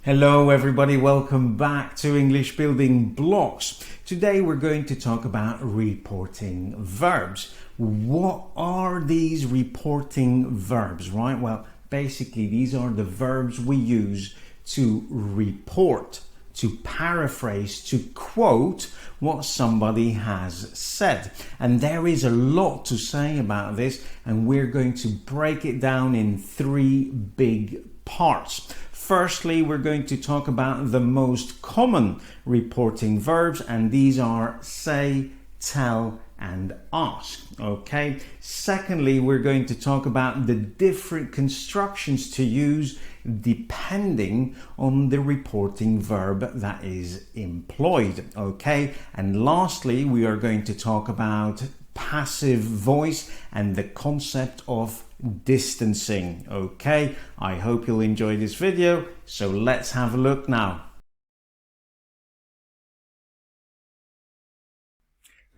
Hello everybody, welcome back to English Building Blocks. Today we're going to talk about reporting verbs. What are these reporting verbs, right? Well, basically these are the verbs we use to report, to paraphrase, to quote what somebody has said. And there is a lot to say about this, and we're going to break it down in three big parts. Firstly, we're going to talk about the most common reporting verbs, and these are say, tell, and ask. Okay. Secondly, we're going to talk about the different constructions to use depending on the reporting verb that is employed. Okay. And lastly, we are going to talk about passive voice and the concept of distancing. Okay, I hope you'll enjoy this video, so let's have a look now.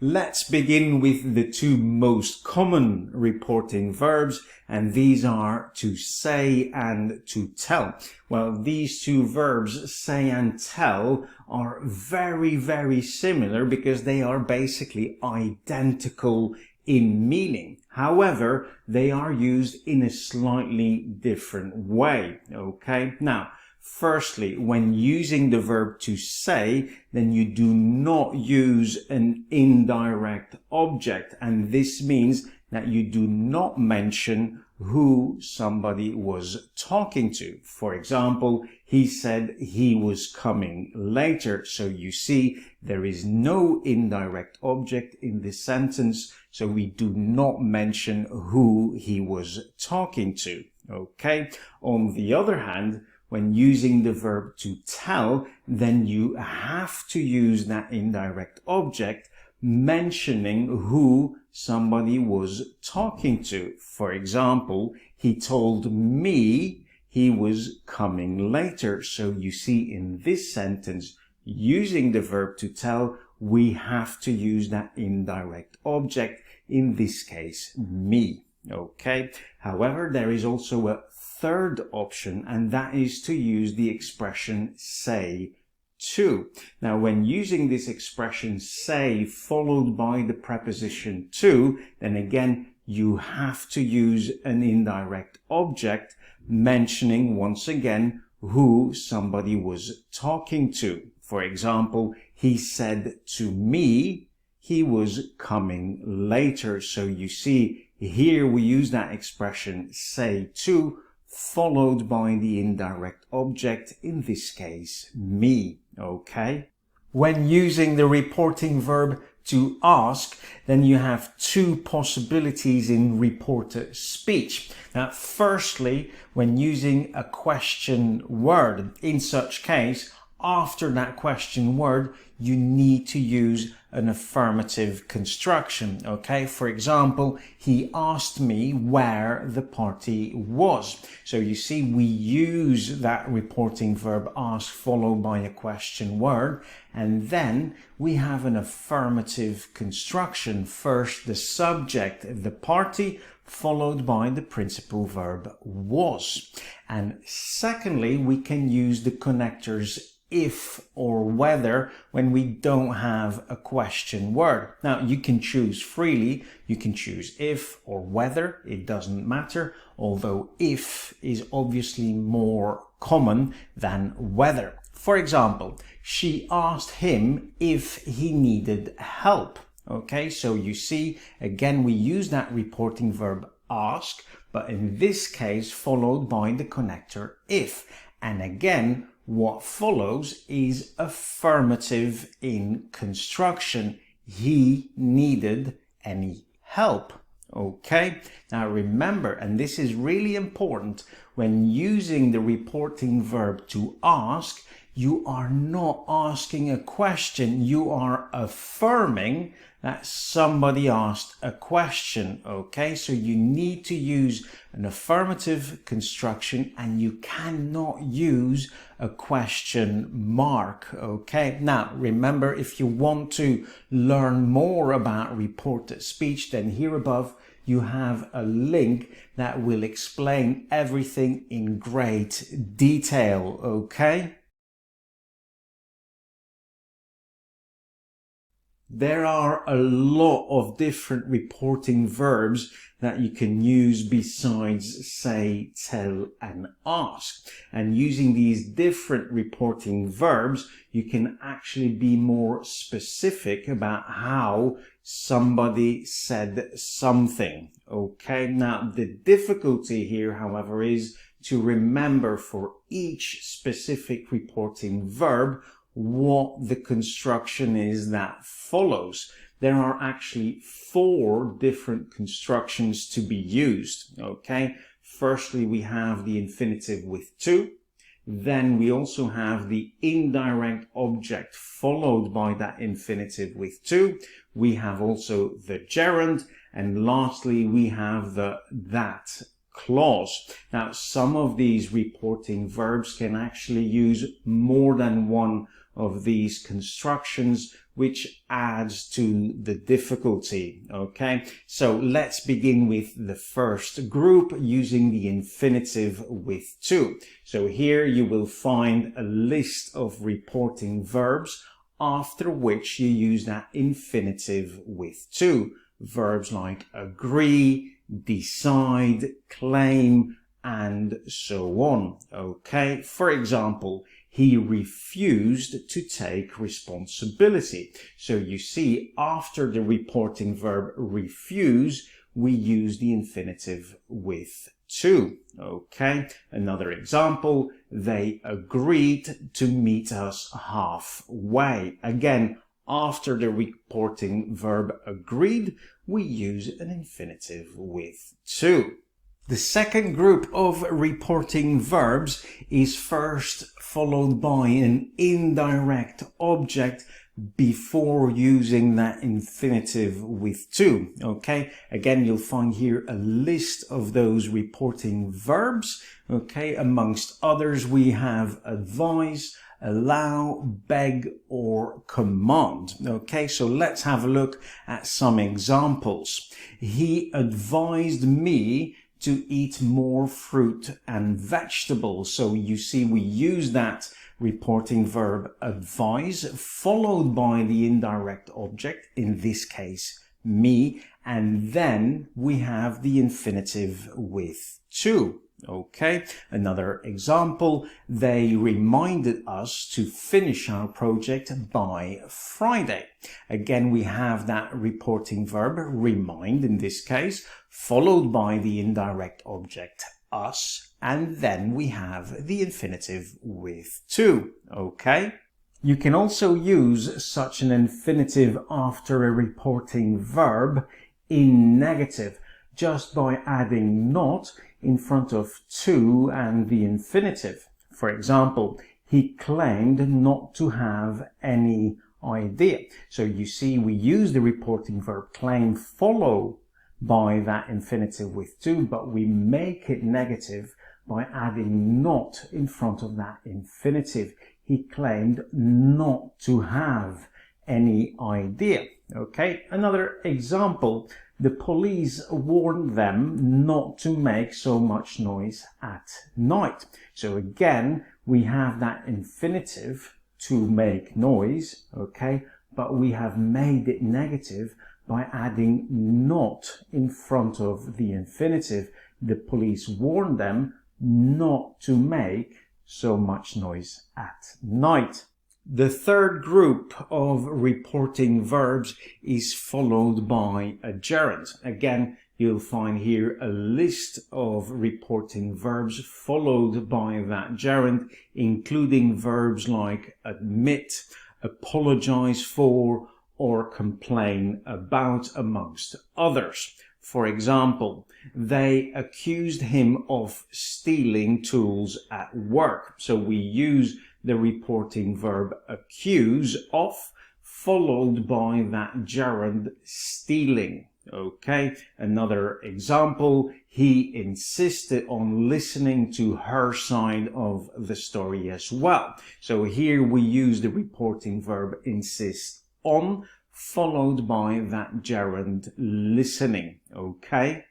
Let's begin with the two most common reporting verbs, and these are to say and to tell. Well, these two verbs, say and tell, are very similar because they are basically identical in meaning. However, they are used in a slightly different way. Okay, now, firstly, when using the verb to say, then you do not use an indirect object, and this means that you do not mention who somebody was talking to. For example, he said he was coming later. So you see, there is no indirect object in this sentence, so we do not mention who he was talking to. Okay. On the other hand, when using the verb to tell, then you have to use that indirect object mentioning who somebody was talking to. For example, he told me he was coming later. So you see, in this sentence, using the verb to tell, we have to use that indirect object, in this case, me. Okay. However, there is also a third option, and that is to use the expression say to. Now, when using this expression say followed by the preposition to, then again, you have to use an indirect object mentioning once again who somebody was talking to. For example, he said to me he was coming later. So you see, here we use that expression say to followed by the indirect object, in this case, me. Okay. When using the reporting verb to ask, then you have two possibilities in reported speech. Now, firstly, when using a question word, in such case, after that question word, you need to use an affirmative construction. Okay, for example, he asked me where the party was. So you see, we use that reporting verb ask followed by a question word, and then we have an affirmative construction. First, the subject, the party, followed by the principal verb was. And secondly, we can use the connectors if or whether when we don't have a question word. Now, you can choose freely. You can choose if or whether, it doesn't matter, although if is obviously more common than whether. For example, she asked him if he needed help. Okay, so you see, again, we use that reporting verb ask, but in this case, followed by the connector if. And again, what follows is affirmative in construction. He needed any help. Okay. Now remember, and this is really important, when using the reporting verb to ask, you are not asking a question. You are affirming that somebody asked a question. Okay, so you need to use an affirmative construction, and you cannot use a question mark. Okay, now remember, if you want to learn more about reported speech, then here above you have a link that will explain everything in great detail. Okay. There are a lot of different reporting verbs that you can use besides say, tell, and ask. And using these different reporting verbs, you can actually be more specific about how somebody said something. Okay, now the difficulty here, however, is to remember for each specific reporting verb what the construction is that follows. There are actually 4 different constructions to be used. Okay, firstly we have the infinitive with to, then we also have the indirect object followed by that infinitive with to, we have also the gerund, and lastly we have the that clause. Now some of these reporting verbs can actually use more than one of these constructions, which adds to the difficulty. Okay, so let's begin with the first group using the infinitive with to. So here you will find a list of reporting verbs after which you use that infinitive with to. Verbs like agree, decide, claim, and so on. Okay, for example, he refused to take responsibility. So you see, after the reporting verb refuse, we use the infinitive with to. Okay, another example, they agreed to meet us halfway. Again, after the reporting verb agreed, we use an infinitive with to. The second group of reporting verbs is first followed by an indirect object before using that infinitive with to. Okay, again, you'll find here a list of those reporting verbs. Okay, amongst others, we have advise, allow, beg, or command. Okay, so let's have a look at some examples. He advised me to eat more fruit and vegetables. So you see, we use that reporting verb advise followed by the indirect object, in this case me, and then we have the infinitive with to. Okay, another example, they reminded us to finish our project by Friday. Again, we have that reporting verb remind in this case, followed by the indirect object us, and then we have the infinitive with to. Okay, you can also use such an infinitive after a reporting verb in negative just by adding not in front of to and the infinitive. For example, he claimed not to have any idea. So you see, we use the reporting verb claim followed by that infinitive with to, but we make it negative by adding not in front of that infinitive. He claimed not to have any idea. Okay, another example, the police warned them not to make so much noise at night. So again, we have that infinitive to make noise, okay, but we have made it negative by adding not in front of the infinitive. The police warned them not to make so much noise at night. The third group of reporting verbs is followed by a gerund. Again, you'll find here a list of reporting verbs followed by that gerund, including verbs like admit, apologize for, or complain about, amongst others. For example, they accused him of stealing tools at work. So we use the reporting verb accuse of, followed by that gerund stealing. Okay, another example, he insisted on listening to her side of the story as well. So here we use the reporting verb insist on, followed by that gerund listening. Okay.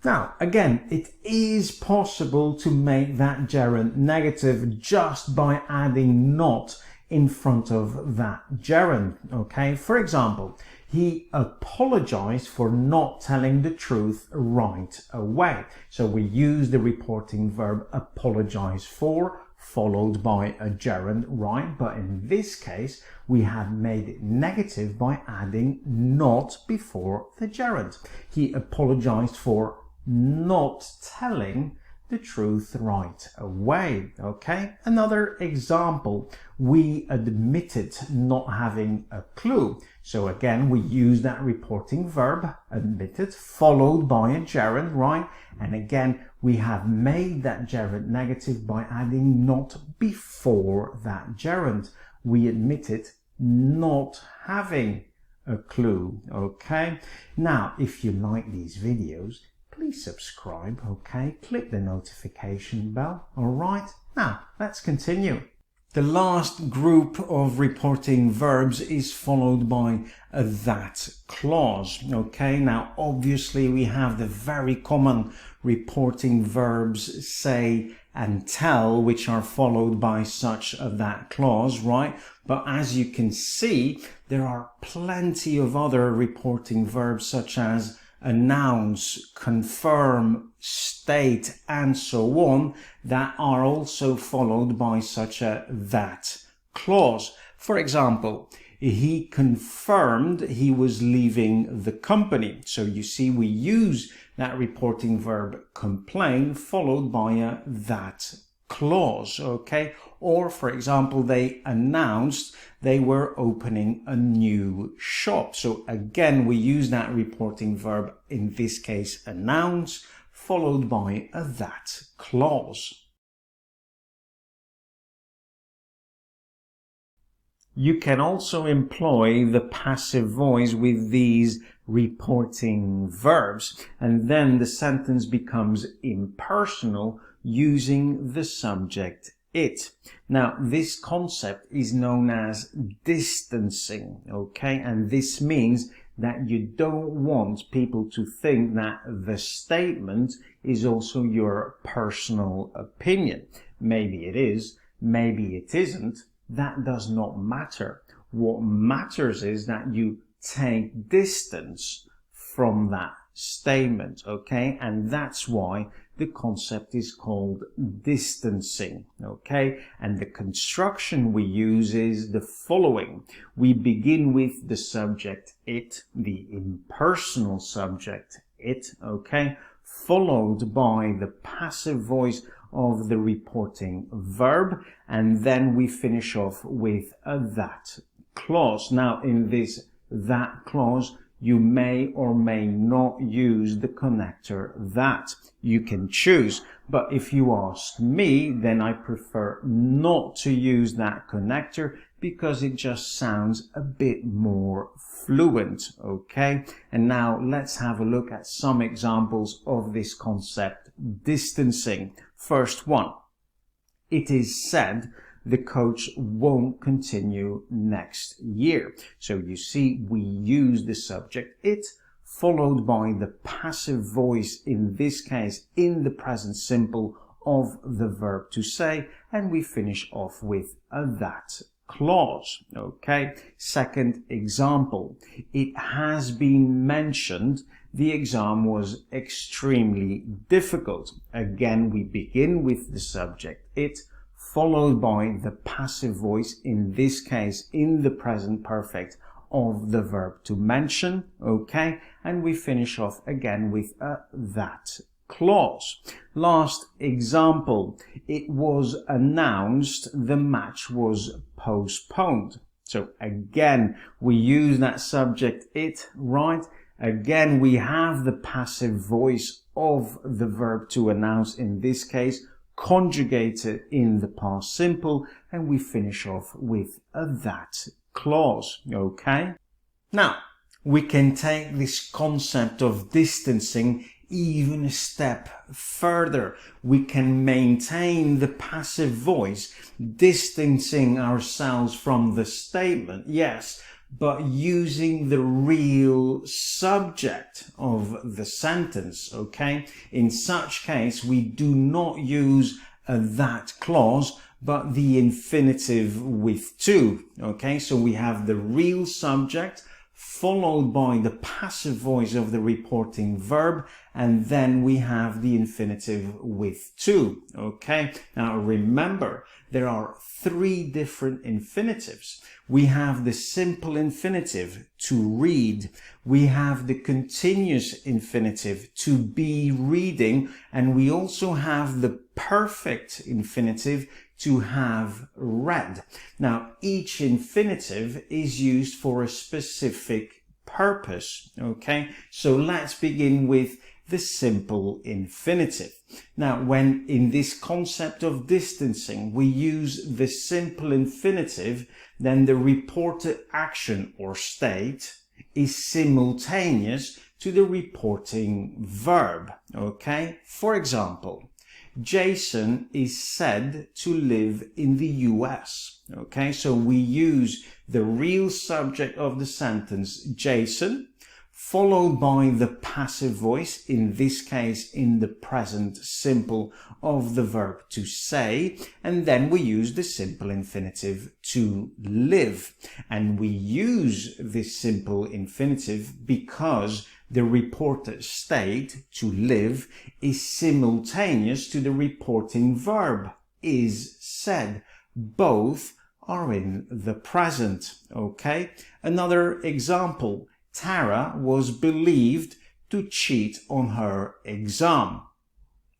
Now, again, it is possible to make that gerund negative just by adding not in front of that gerund, okay? For example, he apologized for not telling the truth right away. So we use the reporting verb apologize for, followed by a gerund, right? But in this case, we have made it negative by adding not before the gerund. He apologized for not telling the truth right away, okay? Another example, we admitted not having a clue. So again, we use that reporting verb, admitted, followed by a gerund, right? And again, we have made that gerund negative by adding not before that gerund. We admitted not having a clue, okay? Now, if you like these videos, please subscribe, okay? Click the notification bell, all right? Now, let's continue. The last group of reporting verbs is followed by a that clause, okay? Now, obviously, we have the very common reporting verbs say and tell, which are followed by such a that clause, right? But as you can see, there are plenty of other reporting verbs such as announce, confirm, state, and so on that are also followed by such a that clause. For example, he confirmed he was leaving the company. So you see, we use that reporting verb complain followed by a that clause, okay? Or, for example, they announced they were opening a new shop. So again, we use that reporting verb, in this case, announce, followed by a that clause. You can also employ the passive voice with these reporting verbs, and then the sentence becomes impersonal using the subject it. Now, this concept is known as distancing, okay? And this means that you don't want people to think that the statement is also your personal opinion. Maybe it is, maybe it isn't. That does not matter. What matters is that you take distance from that statement, okay? And that's why the concept is called distancing, okay? And the construction we use is the following. We begin with the subject it, the impersonal subject it, okay? Followed by the passive voice of the reporting verb, and then we finish off with a that clause. Now, in this that clause, you may or may not use the connector that. You can choose, but if you ask me, then I prefer not to use that connector because it just sounds a bit more fluent, okay? And now let's have a look at some examples of this concept, distancing. First one, it is said the coach won't continue next year. So you see, we use the subject it, followed by the passive voice, in this case in the present simple of the verb to say, and we finish off with a that clause, okay? Second example, it has been mentioned the exam was extremely difficult. Again, we begin with the subject it, followed by the passive voice, in this case in the present perfect of the verb to mention, okay? And we finish off again with a that clause. Last example, it was announced the match was postponed. So again, we use that subject it, right? Again, we have the passive voice of the verb to announce, in this case, conjugated in the past simple, and we finish off with a that clause, okay? Now, we can take this concept of distancing even a step further. We can maintain the passive voice, distancing ourselves from the statement, yes, but using the real subject of the sentence, okay? In such case, we do not use a that clause, but the infinitive with to. Okay, so we have the real subject followed by the passive voice of the reporting verb, and then we have the infinitive with to. Okay, now remember, there are three different infinitives. We have the simple infinitive, to read. We have the continuous infinitive, to be reading. And we also have the perfect infinitive, to have read. Now, each infinitive is used for a specific purpose. Okay, so let's begin with the simple infinitive. Now, when in this concept of distancing, we use the simple infinitive, then the reported action or state is simultaneous to the reporting verb. Okay, for example, Jason is said to live in the US. Okay, so we use the real subject of the sentence, Jason, followed by the passive voice, in this case in the present simple of the verb to say, and then we use the simple infinitive, to live. And we use this simple infinitive because the reported state, to live, is simultaneous to the reporting verb, is said. Both are in the present. Okay, another example. Tara was believed to cheat on her exam.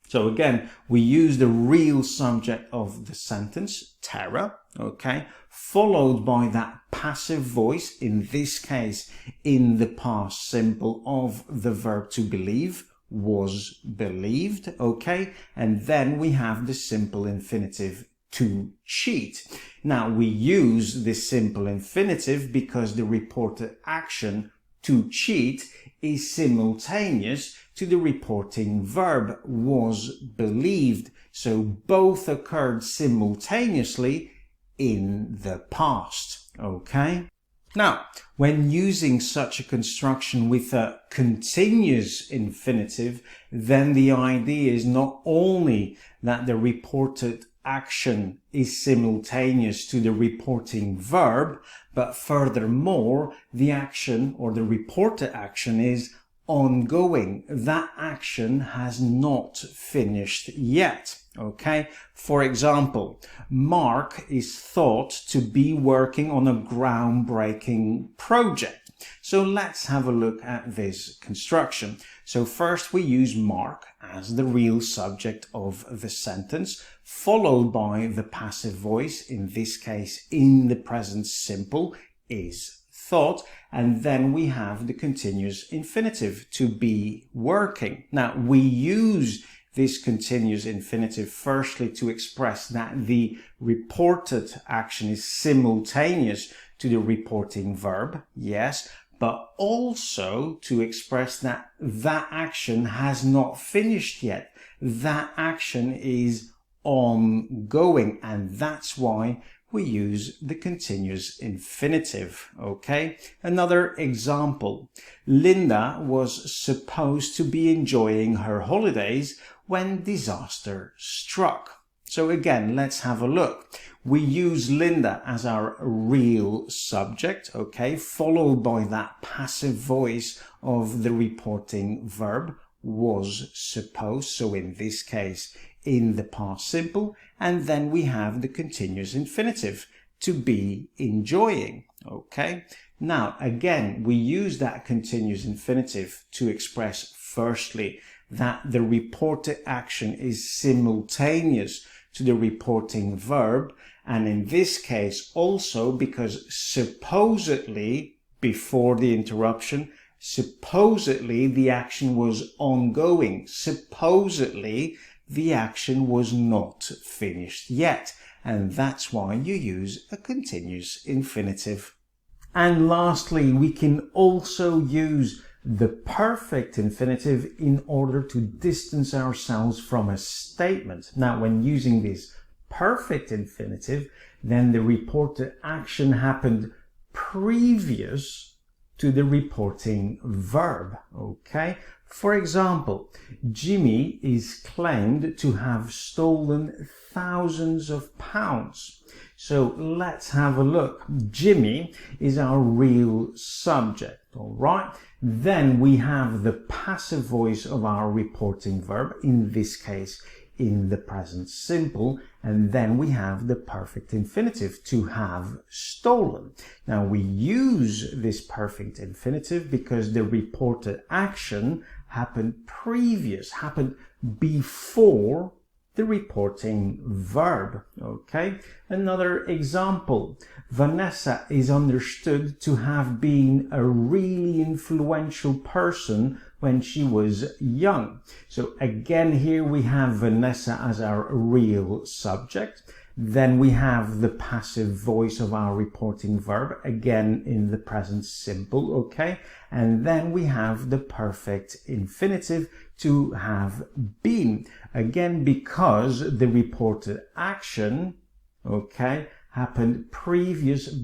So again, we use the real subject of the sentence, Tara, okay, followed by that passive voice, in this case in the past simple of the verb to believe, was believed, okay, and then we have the simple infinitive, to cheat. Now we use this simple infinitive because the reported action, to cheat, is simultaneous to the reporting verb, was believed. So both occurred simultaneously in the past. Okay? Now, when using such a construction with a continuous infinitive, then the idea is not only that the reported action is simultaneous to the reporting verb, but furthermore, the action or the reported action is ongoing. That action has not finished yet. Okay, for example, Mark is thought to be working on a groundbreaking project. So let's have a look at this construction. So first we use Mark as the real subject of the sentence, followed by the passive voice, in this case in the present simple, is thought, and then we have the continuous infinitive, to be working. Now we use this continuous infinitive firstly to express that the reported action is simultaneous to the reporting verb, yes, but also to express that that action has not finished yet. That action is ongoing, and that's why we use the continuous infinitive. Okay, another example. Linda was supposed to be enjoying her holidays when disaster struck. So again, let's have a look. We use Linda as our real subject, okay, followed by that passive voice of the reporting verb, was supposed, so in this case in the past simple, and then we have the continuous infinitive, to be enjoying. Okay, now again we use that continuous infinitive to express firstly that the reported action is simultaneous to the reporting verb, and in this case also because supposedly, before the interruption, supposedly the action was ongoing. Supposedly the action was not finished yet, and that's why you use a continuous infinitive. And lastly, we can also use the perfect infinitive in order to distance ourselves from a statement. Now, when using this perfect infinitive, then the reported action happened previous to the reporting verb. Okay, For example, Jimmy is claimed to have stolen thousands of pounds. So let's have a look. Jimmy is our real subject, all right? Then we have the passive voice of our reporting verb, in this case, in the present simple, and then we have the perfect infinitive, to have stolen. Now we use this perfect infinitive because the reported action happened before the reporting verb. Okay, another example. Vanessa is understood to have been a really influential person when she was young. So again, here we have Vanessa as our real subject. Then we have the passive voice of our reporting verb, again in the present simple, okay? And then we have the perfect infinitive, to have been. Again, because the reported action, okay, happened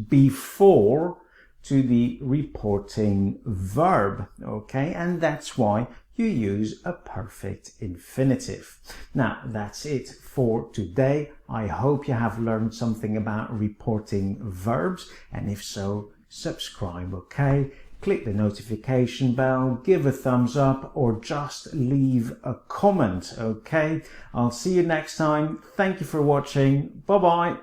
before to the reporting verb, okay? And that's why you use a perfect infinitive. Now, that's it for today. I hope you have learned something about reporting verbs, and if so, subscribe, okay? Click the notification bell, give a thumbs up, or just leave a comment, okay? I'll see you next time. Thank you for watching. Bye-bye.